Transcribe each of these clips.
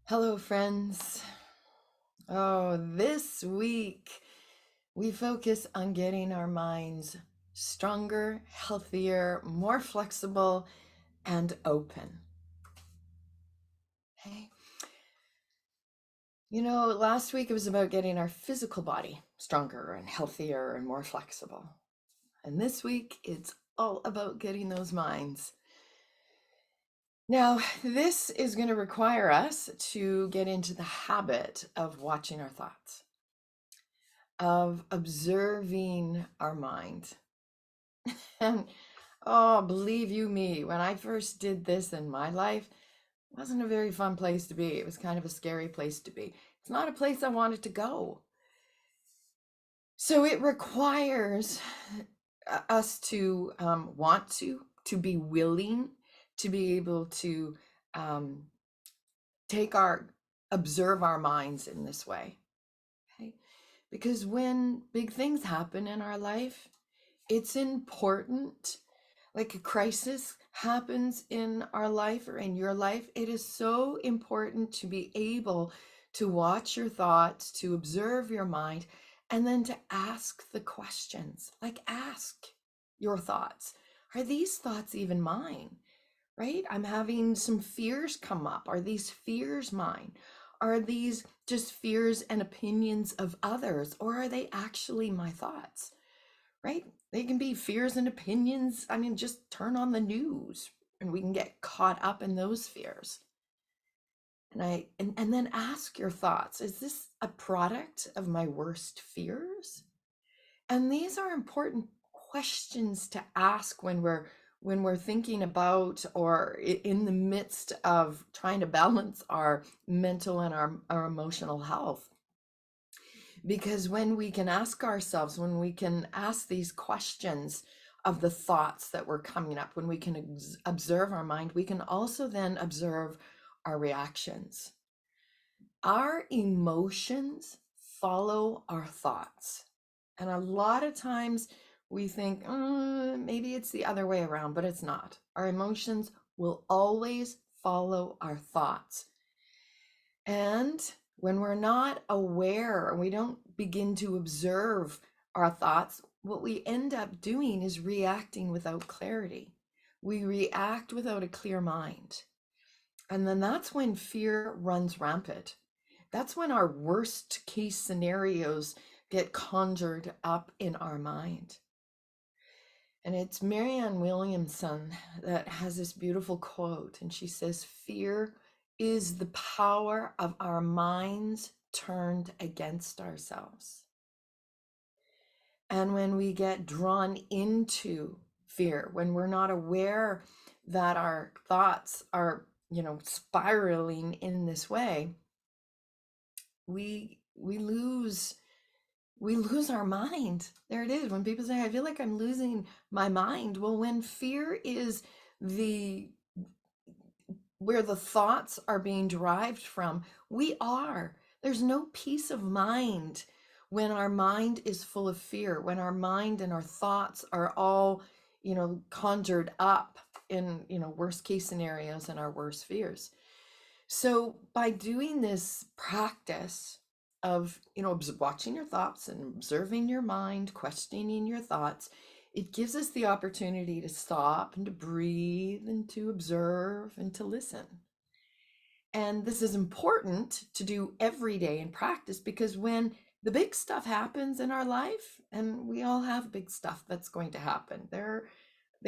Hello, friends. Oh, this week we focus on getting our minds stronger, healthier, more flexible, and open. Okay. Last week it was about getting our physical body stronger and healthier and more flexible. And this week it's all about getting those minds. Now, this is going to require us to get into the habit of watching our thoughts, of observing our mind. And oh, believe you me, when I first did this in my life, it wasn't a very fun place to be. It was kind of a scary place to be. It's not a place I wanted to go. So it requires us to want to be willing, to be able to um, observe our minds in this way. Okay? Because when big things happen in our life, it's important, like a crisis happens in our life or in your life, it is so important to be able to watch your thoughts, to observe your mind, and then to ask the questions. Like, ask your thoughts. Are these thoughts even mine? Right? I'm having some fears come up. Are these fears mine? Are these just fears and opinions of others, or are they actually my thoughts? Right? They can be fears and opinions. I mean, just turn on the news and we can get caught up in those fears. And then ask your thoughts. Is this a product of my worst fears? And these are important questions to ask when we're thinking about or in the midst of trying to balance our mental and our emotional health. Because when we can ask ourselves, when we can ask these questions of the thoughts that were coming up, when we can observe our mind, we can also then observe our reactions. Our emotions follow our thoughts. And a lot of times we think, maybe it's the other way around, but it's not. Our emotions will always follow our thoughts. And when we're not aware, we don't begin to observe our thoughts, what we end up doing is reacting without clarity. We react without a clear mind. And then that's when fear runs rampant. That's when our worst case scenarios get conjured up in our mind. And it's Marianne Williamson that has this beautiful quote, and she says, "Fear is the power of our minds turned against ourselves." And when we get drawn into fear, when we're not aware that our thoughts are, spiraling in this way, we lose our mind. There it is. When people say, I feel like I'm losing my mind. Well, when fear is the where the thoughts are being derived from, there's no peace of mind when our mind is full of fear, when our mind and our thoughts are all, conjured up in, worst case scenarios and our worst fears. So by doing this practice of, watching your thoughts and observing your mind, questioning your thoughts, it gives us the opportunity to stop and to breathe and to observe and to listen. And this is important to do every day in practice, because when the big stuff happens in our life, and we all have big stuff that's going to happen, there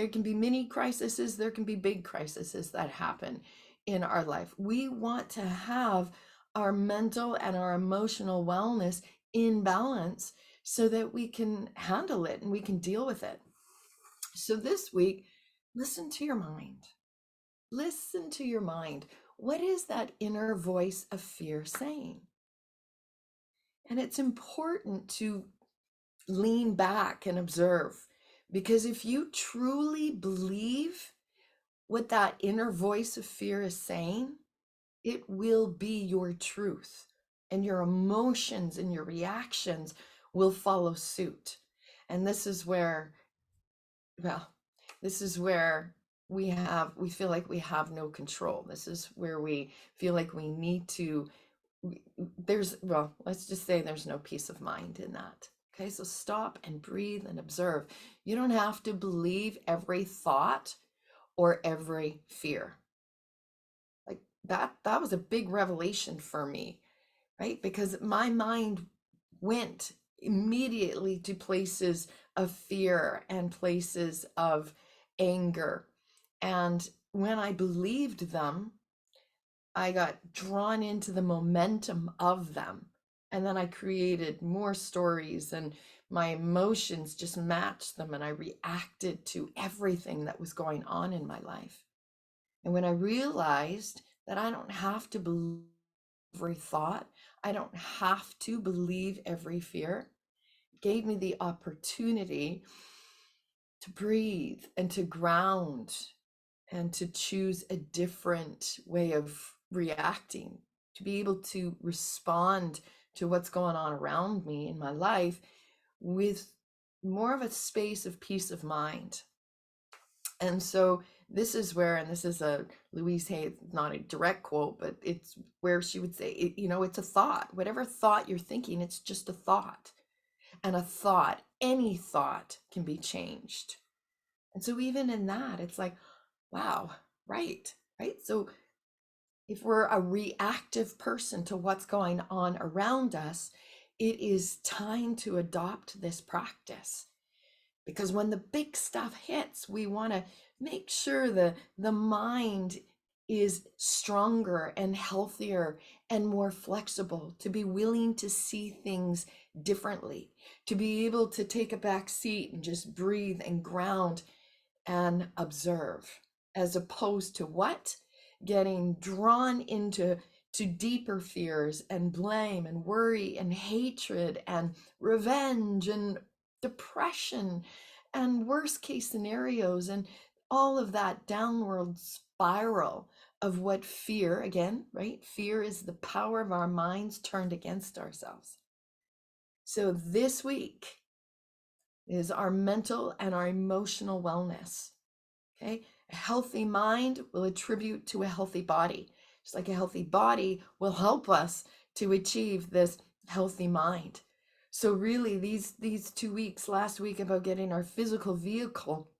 can be mini crises, there can be big crises that happen in our life. We want to have our mental and our emotional wellness in balance so that we can handle it and we can deal with it. So this week, listen to your mind. Listen to your mind. What is that inner voice of fear saying? And it's important to lean back and observe, because if you truly believe what that inner voice of fear is saying, it will be your truth, and your emotions and your reactions will follow suit. And this is where we feel like we have no control. This is where we feel like we need to there's, well, let's just say there's no peace of mind in that. Okay, so stop and breathe and observe. You don't have to believe every thought or every fear. Like that was a big revelation for me, right? Because my mind went immediately to places of fear and places of anger. And when I believed them, I got drawn into the momentum of them. And then I created more stories, and my emotions just matched them. And I reacted to everything that was going on in my life. And when I realized that I don't have to believe every thought, I don't have to believe every fear, it gave me the opportunity to breathe and to ground and to choose a different way of reacting, to be able to respond to what's going on around me in my life with more of a space of peace of mind. And so this is where, and this is a Louise Hay, not a direct quote, but it's where she would say, it's a thought. Whatever thought you're thinking, it's just a thought. And a thought, any thought can be changed. And so even in that, it's like, wow, right, right. So if we're a reactive person to what's going on around us, it is time to adopt this practice. Because when the big stuff hits, we want to make sure the mind is stronger and healthier and more flexible, to be willing to see things differently, to be able to take a back seat and just breathe and ground and observe, as opposed to what? Getting drawn into deeper fears and blame and worry and hatred and revenge and depression and worst case scenarios and all of that downward spiral of what fear, again, right? Fear is the power of our minds turned against ourselves. So this week is our mental and our emotional wellness. Okay, a healthy mind will attribute to a healthy body, just like a healthy body will help us to achieve this healthy mind. So really, these 2 weeks, last week about getting our physical vehicle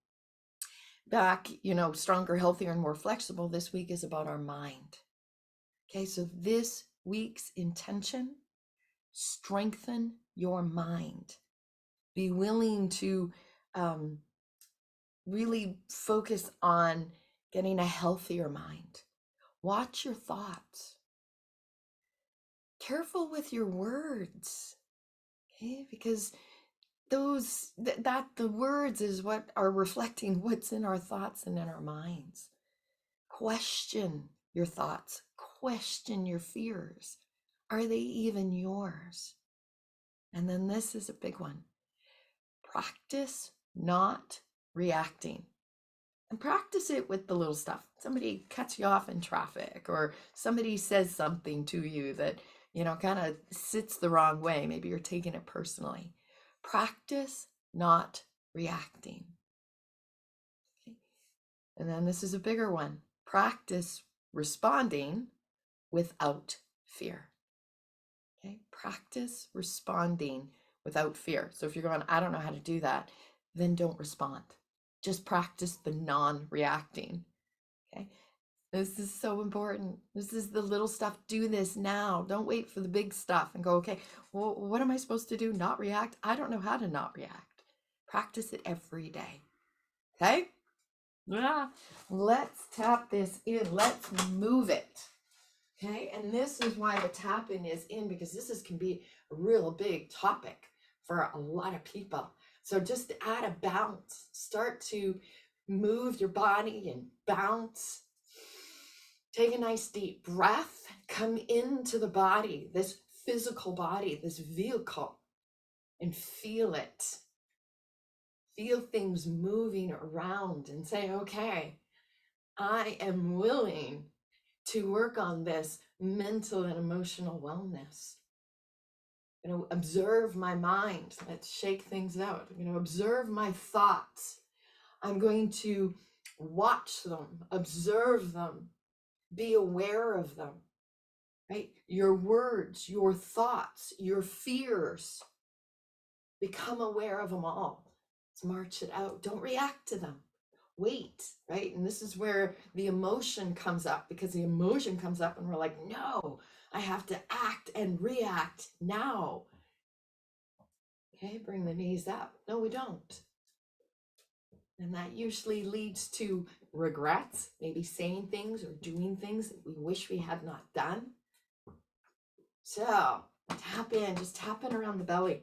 back, stronger, healthier, and more flexible. This week is about our mind. Okay, so this week's intention: strengthen your mind. Be willing to really focus on getting a healthier mind. Watch your thoughts. Careful with your words, okay? Because that the words is what are reflecting what's in our thoughts and in our minds. Question your thoughts. Question your fears. Are they even yours? And then this is a big one. Practice not reacting. And practice it with the little stuff. Somebody cuts you off in traffic, or somebody says something to you that, kind of sits the wrong way. Maybe you're taking it personally. Practice not reacting. Okay. And then this is a bigger one. Practice responding without fear. Okay. Practice responding without fear. So if you're going, I don't know how to do that, then don't respond. Just practice the non-reacting. Okay. This is so important. This is the little stuff. Do this now. Don't wait for the big stuff and go, okay, well, what am I supposed to do? Not react? I don't know how to not react. Practice it every day. Okay. Yeah. Let's tap this in. Let's move it. Okay. And this is why the tapping is in, because can be a real big topic for a lot of people. So just add a bounce. Start to move your body and bounce. Take a nice deep breath. Come into the body, this physical body, this vehicle, and feel it. Feel things moving around and say, okay, I am willing to work on this mental and emotional wellness. I'm going to observe my mind. Let's shake things out. I'm going to observe my thoughts. I'm going to Watch them, observe them, be aware of them, right? Your words, your thoughts, your fears, become aware of them all. Let's march it out. Don't react to them. Wait, right? And this is where the emotion comes up, because the emotion comes up and we're like, no, I have to act and react now. Okay, bring the knees up. No, we don't. And that usually leads to regrets, maybe saying things or doing things that we wish we had not done. So tap in, just tapping around the belly.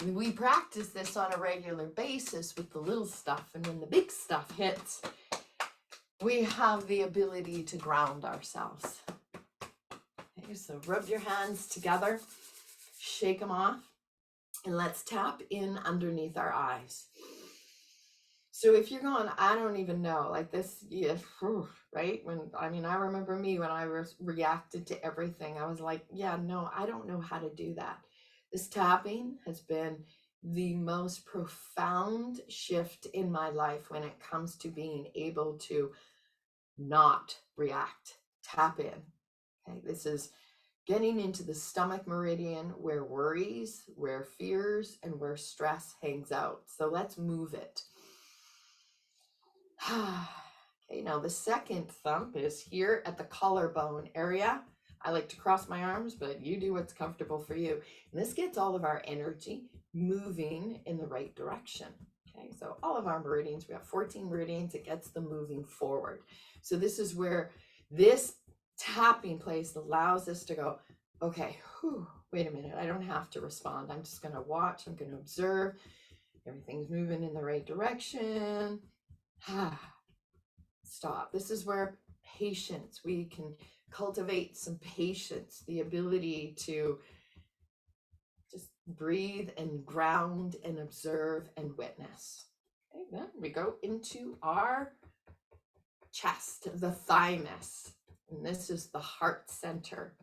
We practice this on a regular basis with the little stuff, and when the big stuff hits, we have the ability to ground ourselves. Okay, so rub your hands together, shake them off, and let's tap in underneath our eyes. So if you're going, I don't even know, like this, yeah, right? I remember me when I reacted to everything. I was like, yeah, no, I don't know how to do that. This tapping has been the most profound shift in my life when it comes to being able to not react. Tap in. Okay, this is getting into the stomach meridian, where worries, where fears, and where stress hangs out. So let's move it. Okay, now the second thump is here at the collarbone area. I like to cross my arms, but you do what's comfortable for you. And this gets all of our energy moving in the right direction. Okay, so all of our meridians, we have 14 meridians, it gets them moving forward. So this is where this tapping place allows us to go, okay, wait a minute, I don't have to respond. I'm just going to watch, I'm going to observe. Everything's moving in the right direction. Stop. This is where patience, we can cultivate some patience, the ability to just breathe and ground and observe and witness. Okay, then we go into our chest, the thymus, and this is the heart center.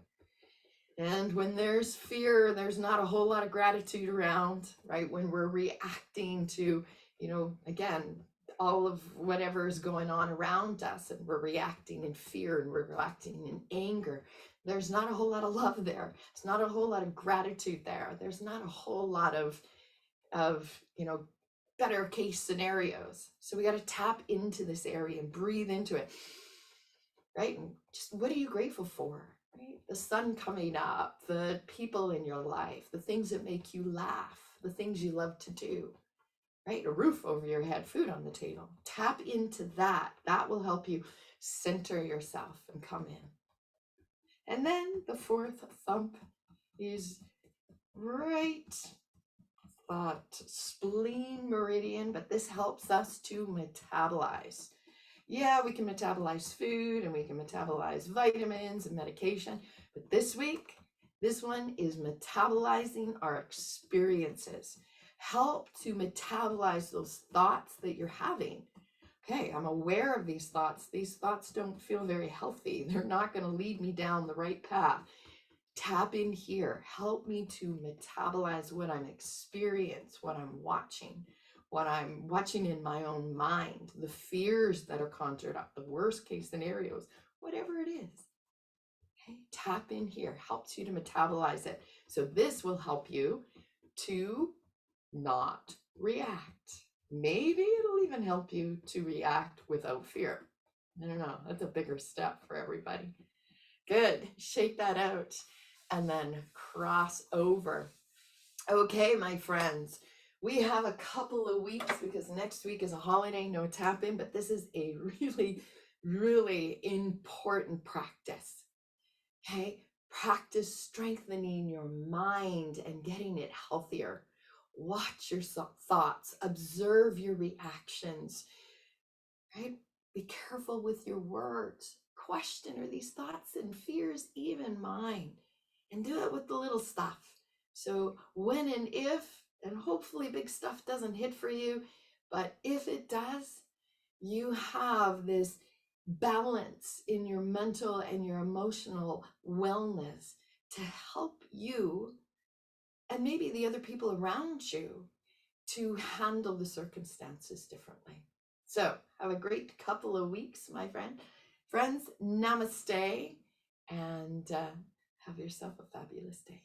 And when there's fear, there's not a whole lot of gratitude around, right? When we're reacting to, again, all of whatever is going on around us, and we're reacting in fear and we're reacting in anger, there's not a whole lot of love there. It's not a whole lot of gratitude there. There's not a whole lot of better case scenarios. So we got to tap into this area and breathe into it, right? And just, what are you grateful for? Right? The sun coming up, the people in your life, the things that make you laugh, the things you love to do, right? A roof over your head, food on the table. Tap into that. That will help you center yourself and come in. And then the fourth thump is right at spleen meridian, but this helps us to metabolize. Yeah, we can metabolize food and we can metabolize vitamins and medication, but this one is metabolizing our experiences. Help to metabolize those thoughts that you're having. Okay, I'm aware of these thoughts. These thoughts don't feel very healthy. They're not going to lead me down the right path. Tap in here. Help me to metabolize what I'm experiencing, what I'm watching in my own mind, the fears that are conjured up, the worst case scenarios, whatever it is. Okay, tap in here, helps you to metabolize it. So this will help you to not react. Maybe it'll even help you to react without fear. I don't know, that's a bigger step for everybody. Good, shake that out and then cross over. Okay, my friends, we have a couple of weeks because next week is a holiday, no tap in, but this is a really, really important practice. Okay, practice strengthening your mind and getting it healthier. Watch your thoughts, observe your reactions, right? Be careful with your words. Question, are these thoughts and fears even mine? And do it with the little stuff. So when and if, and hopefully big stuff doesn't hit for you, but if it does, you have this balance in your mental and your emotional wellness to help you and maybe the other people around you to handle the circumstances differently. So have a great couple of weeks, my friends. Namaste, and have yourself a fabulous day.